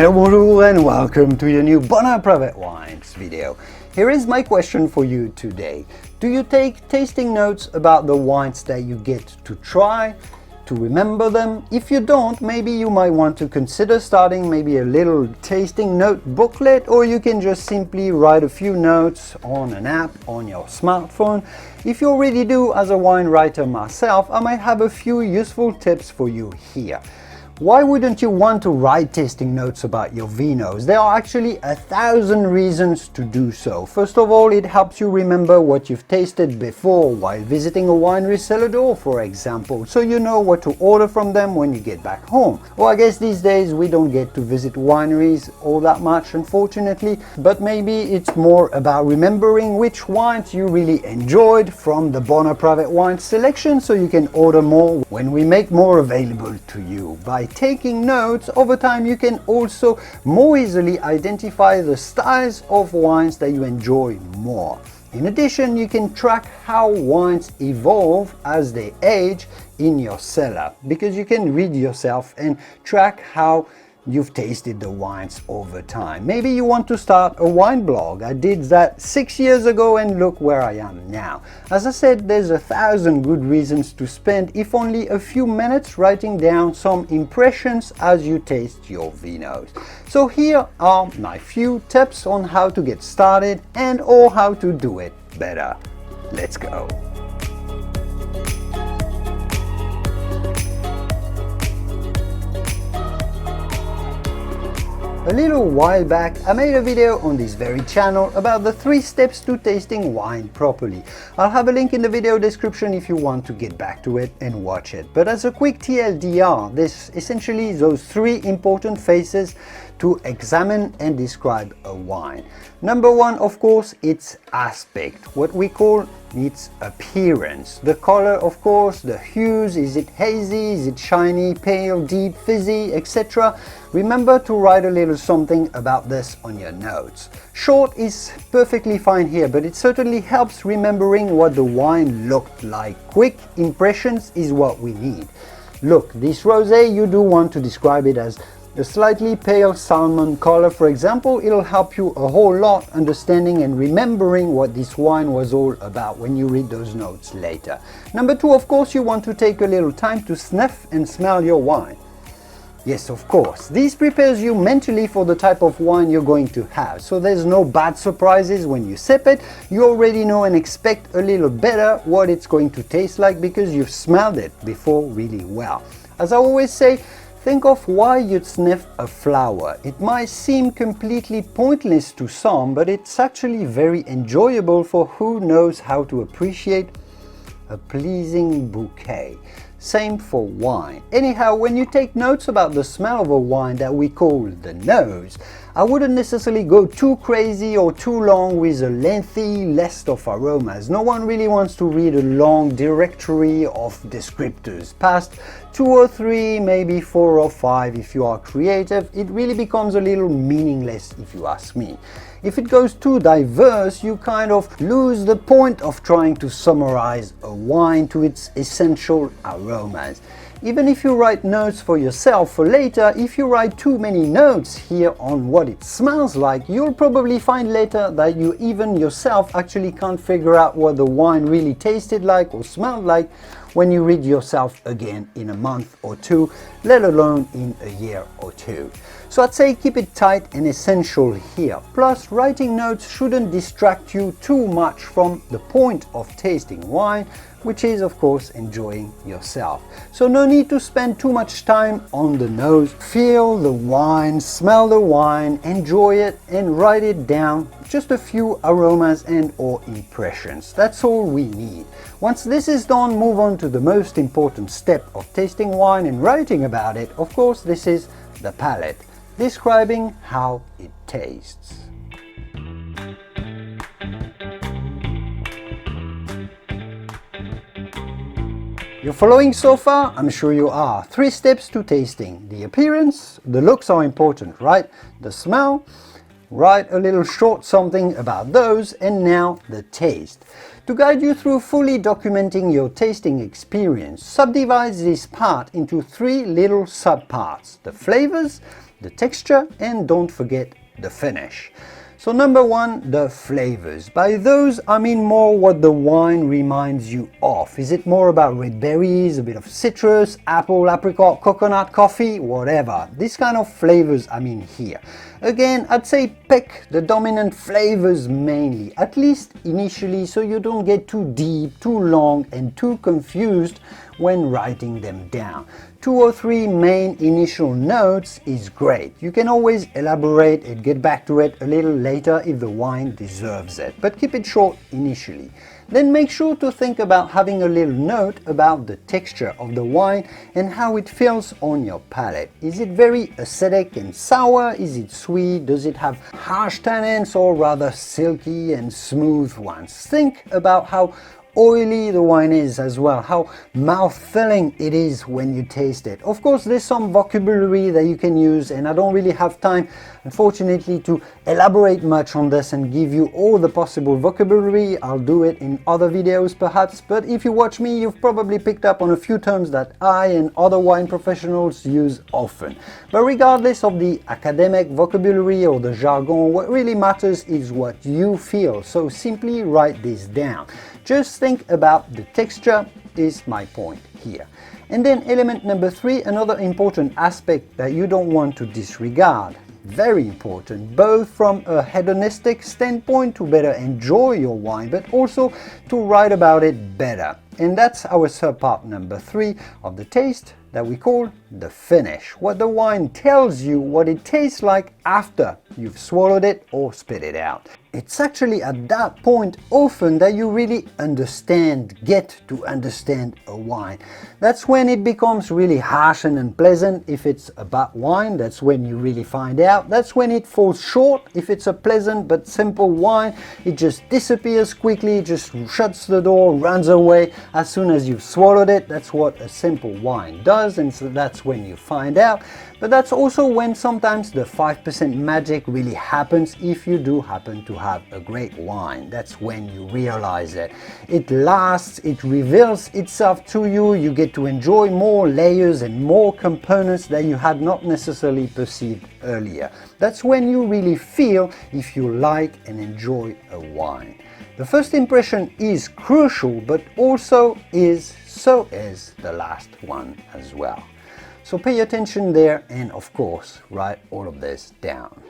Hello, bonjour and welcome to your new Comparative Wines video. Here is my question for you today. Do you take tasting notes about the wines that you get to try, to remember them? If you don't, maybe you might want to consider starting maybe a little tasting note booklet, or you can just simply write a few notes on an app on your smartphone. If you already do, as a wine writer myself, I might have a few useful tips for you here. Why wouldn't you want to write tasting notes about your vinos? There are actually 1,000 reasons to do so. First of all, it helps you remember what you've tasted before while visiting a winery cellar door, for example, so you know what to order from them when you get back home. Well, I guess these days we don't get to visit wineries all that much, unfortunately, but maybe it's more about remembering which wines you really enjoyed from the Comparative Wine selection, so you can order more when we make more available to you. By taking notes, over time you can also more easily identify the styles of wines that you enjoy more. In addition, you can track how wines evolve as they age in your cellar, because you can read yourself and track how you've tasted the wines over time. Maybe you want to start a wine blog. I did that 6 years ago and look where I am now. As I said, there's 1,000 good reasons to spend, if only a few minutes, writing down some impressions as you taste your vinos. So here are my few tips on how to get started and or how to do it better. Let's go. A little while back, I made a video on this very channel about the 3 steps to tasting wine properly. I'll have a link in the video description if you want to get back to it and watch it. But as a quick TLDR, there's essentially those 3 important phases to examine and describe a wine. Number 1, of course, its aspect, what we call its appearance. The color, of course, the hues, is it hazy, is it shiny, pale, deep, fizzy, etc. Remember to write a little something about this on your notes. Short is perfectly fine here, but it certainly helps remembering what the wine looked like. Quick impressions is what we need. Look, this rosé, you do want to describe it as a slightly pale salmon color, for example. It'll help you a whole lot understanding and remembering what this wine was all about when you read those notes later. Number 2, of course, you want to take a little time to sniff and smell your wine. Yes, of course. This prepares you mentally for the type of wine you're going to have, so there's no bad surprises when you sip it. You already know and expect a little better what it's going to taste like because you've smelled it before really well. As I always say, think of why you'd sniff a flower. It might seem completely pointless to some, but it's actually very enjoyable for who knows how to appreciate a pleasing bouquet. Same for wine. Anyhow, when you take notes about the smell of a wine that we call the nose, I wouldn't necessarily go too crazy or too long with a lengthy list of aromas. No one really wants to read a long directory of descriptors. Past 2 or 3, maybe 4 or 5 if you are creative, it really becomes a little meaningless if you ask me. If it goes too diverse, you kind of lose the point of trying to summarize a wine to its essential aromas. Even if you write notes for yourself for later, if you write too many notes here on what it smells like, you'll probably find later that you even yourself actually can't figure out what the wine really tasted like or smelled like when you read yourself again in a month or 2, let alone in a year or 2. So I'd say keep it tight and essential here. Plus, writing notes shouldn't distract you too much from the point of tasting wine, which is of course enjoying yourself. So no need to spend too much time on the nose. Feel the wine, smell the wine, enjoy it and write it down. Just a few aromas and or impressions. That's all we need. Once this is done, move on to the most important step of tasting wine and writing about it. Of course, this is the palate, describing how it tastes. You're following so far? I'm sure you are. 3 steps to tasting. The appearance, the looks are important, right? The smell, write a little short something about those, and now the taste. To guide you through fully documenting your tasting experience, subdivide this part into 3 little subparts: the flavors, the texture, and don't forget the finish. So number one, the flavors. By those, I mean more what the wine reminds you of. Is it more about red berries, a bit of citrus, apple, apricot, coconut, coffee, whatever. This kind of flavors I mean here. Again, I'd say pick the dominant flavors mainly, at least initially, so you don't get too deep, too long, and too confused when writing them down. 2 or 3 main initial notes is great. You can always elaborate and get back to it a little later if the wine deserves it, but keep it short initially. Then make sure to think about having a little note about the texture of the wine and how it feels on your palate. Is it very acidic and sour? Is it sweet? Does it have harsh tannins or rather silky and smooth ones? Think about how oily the wine is as well, how mouth-filling it is when you taste it. Of course, there's some vocabulary that you can use, and I don't really have time, unfortunately, to elaborate much on this and give you all the possible vocabulary. I'll do it in other videos perhaps, but if you watch me, you've probably picked up on a few terms that I and other wine professionals use often. But regardless of the academic vocabulary or the jargon, what really matters is what you feel, so simply write this down. Just think about the texture is my point here. And then element number 3, another important aspect that you don't want to disregard. Very important, both from a hedonistic standpoint to better enjoy your wine, but also to write about it better. And that's our subpart number 3 of the taste that we call the finish. What the wine tells you what it tastes like after you've swallowed it or spit it out. It's actually at that point often that you really get to understand a wine. That's when it becomes really harsh and unpleasant if it's a bad wine. That's when you really find out. That's when it falls short. If it's a pleasant but simple wine, it just disappears quickly, just shuts the door, runs away as soon as you've swallowed it. That's what a simple wine does, and so that's when you find out. But that's also when sometimes the 5% magic really happens if you do happen to have a great wine. That's when you realize it. It lasts, it reveals itself to you, you get to enjoy more layers and more components that you had not necessarily perceived earlier. That's when you really feel if you like and enjoy a wine. The first impression is crucial, but so is the last one as well. So pay attention there and of course write all of this down.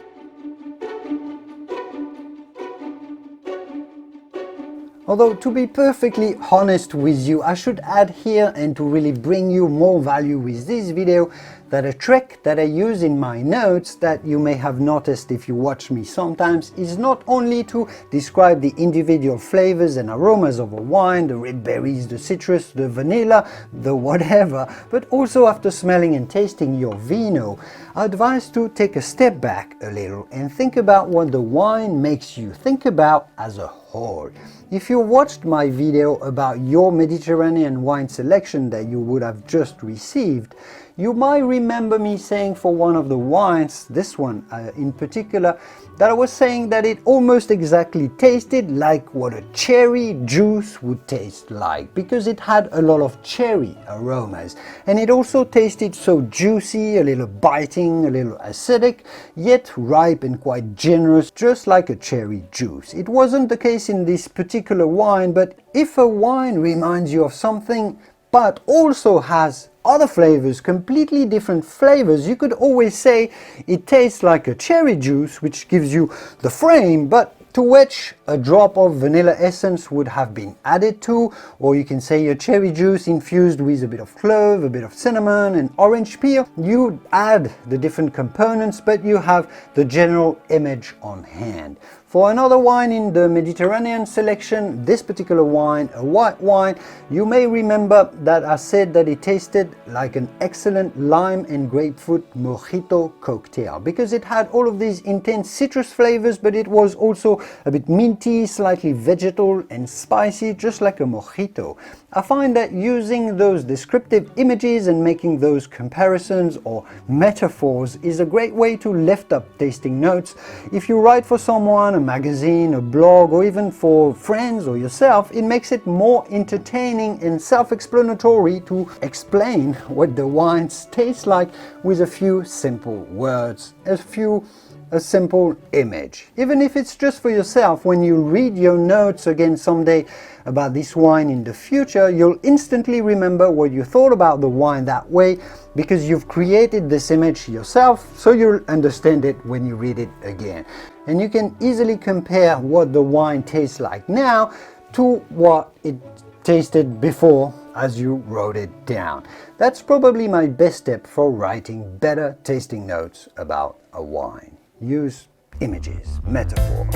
Although, to be perfectly honest with you, I should add here, and to really bring you more value with this video, that a trick that I use in my notes that you may have noticed if you watch me sometimes is not only to describe the individual flavors and aromas of a wine, the red berries, the citrus, the vanilla, the whatever, but also after smelling and tasting your vino, I advise to take a step back a little and think about what the wine makes you think about as a whole. If you watched my video about your Mediterranean wine selection that you would have just received, you might remember me saying for one of the wines, this one in particular, that I was saying that it almost exactly tasted like what a cherry juice would taste like, because it had a lot of cherry aromas, and it also tasted so juicy, a little biting, a little acidic, yet ripe and quite generous, just like a cherry juice. It wasn't the case in this particular wine, but if a wine reminds you of something but also has other flavors, completely different flavors, you could always say it tastes like a cherry juice, which gives you the frame, but to which a drop of vanilla essence would have been added to, or you can say a cherry juice infused with a bit of clove, a bit of cinnamon and orange peel. You add the different components, but you have the general image on hand. For another wine in the Mediterranean selection, this particular wine, a white wine, you may remember that I said that it tasted like an excellent lime and grapefruit mojito cocktail, because it had all of these intense citrus flavors, but it was also a bit minty, slightly vegetal and spicy, just like a mojito. I find that using those descriptive images and making those comparisons or metaphors is a great way to lift up tasting notes. If you write for someone, a magazine, a blog, or even for friends or yourself, it makes it more entertaining and self-explanatory to explain what the wines taste like with a few simple words, a simple image. Even if it's just for yourself, when you read your notes again someday about this wine in the future, you'll instantly remember what you thought about the wine that way, because you've created this image yourself, so you'll understand it when you read it again. And you can easily compare what the wine tastes like now to what it tasted before as you wrote it down. That's probably my best step for writing better tasting notes about a wine. Use images, metaphors.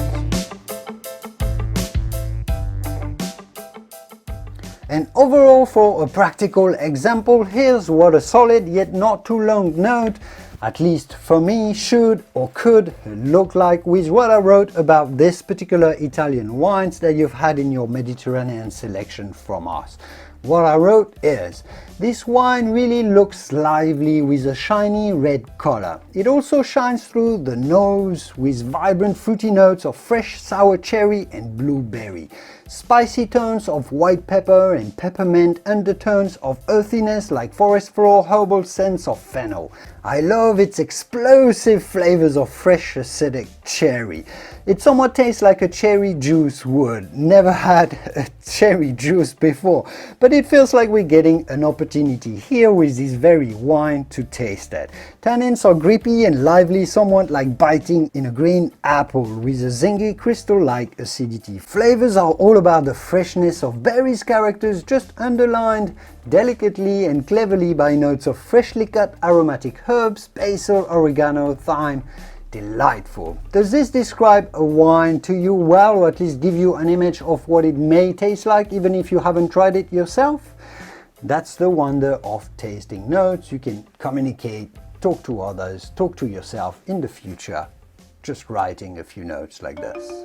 And overall, for a practical example, here's what a solid yet not too long note, at least for me, should or could look like with what I wrote about this particular Italian wines that you've had in your Mediterranean selection from us. What I wrote is, this wine really looks lively with a shiny red color. It also shines through the nose with vibrant fruity notes of fresh sour cherry and blueberry, spicy tones of white pepper and peppermint, undertones of earthiness like forest floor, herbal scents of fennel. I love its explosive flavors of fresh acidic cherry. It somewhat tastes like a cherry juice would. Never had a cherry juice before, but it feels like we're getting an opportunity here with this very wine to taste that. Tannins are grippy and lively, somewhat like biting in a green apple, with a zingy crystal-like acidity. Flavors are all about the freshness of berries characters, just underlined delicately and cleverly by notes of freshly cut aromatic herbs, basil, oregano, thyme. Delightful. Does this describe a wine to you well, or at least give you an image of what it may taste like, even if you haven't tried it yourself? That's the wonder of tasting notes. You can communicate, talk to others, talk to yourself in the future, just writing a few notes like this.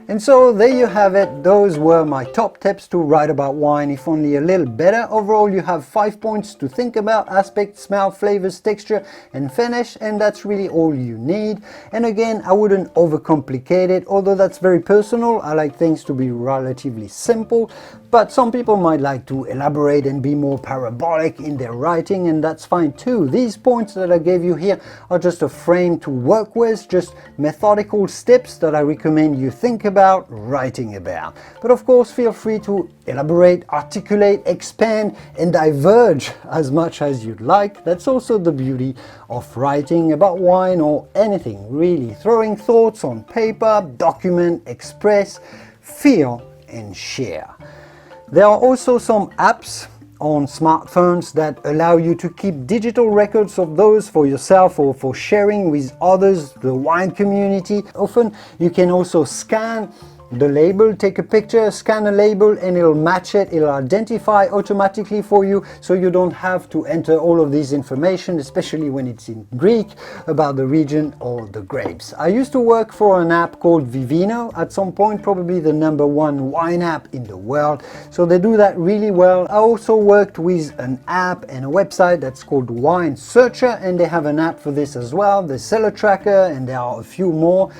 And so there you have it. Those were my top tips to write about wine, if only a little better. Overall, you have 5 points to think about: aspect, smell, flavors, texture, and finish, and that's really all you need. And again, I wouldn't overcomplicate it, although that's very personal. I like things to be relatively simple, but some people might like to elaborate and be more parabolic in their writing, and that's fine too. These points that I gave you here are just a frame to work with, just methodical steps that I recommend you think about writing about. But of course, feel free to elaborate, articulate, expand, and diverge as much as you'd like. That's also the beauty of writing about wine or anything really. Throwing thoughts on paper, document, express, feel, and share. There are also some apps on smartphones that allow you to keep digital records of those for yourself or for sharing with others, the wine community. Often you can also scan the label, take a picture, scan a label, and it'll match it, it'll identify automatically for you, so you don't have to enter all of this information, especially when it's in Greek, about the region or the grapes. I used to work for an app called Vivino at some point, probably the #1 wine app in the world, so they do that really well. I also worked with an app and a website that's called Wine Searcher, and they have an app for this as well, the Cellar Tracker, and there are a few more.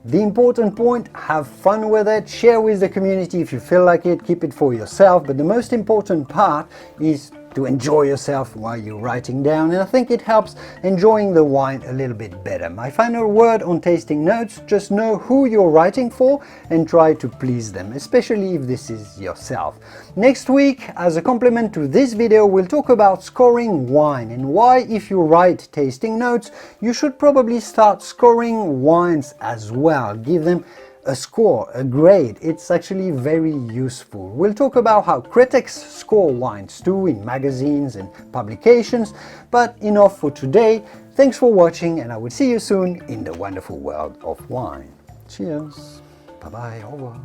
The important point, have fun with it, share with the community if you feel like it, keep it for yourself, but the most important part is to enjoy yourself while you're writing down, and I think it helps enjoying the wine a little bit better. My final word on tasting notes: just know who you're writing for and try to please them, especially if this is yourself. Next week, as a complement to this video, we'll talk about scoring wine and why, if you write tasting notes, you should probably start scoring wines as well. Give them a score, a grade. It's actually very useful. We'll talk about how critics score wines too in magazines and publications, but enough for today. Thanks for watching, and I will see you soon in the wonderful world of wine. Cheers. Bye bye. Au revoir.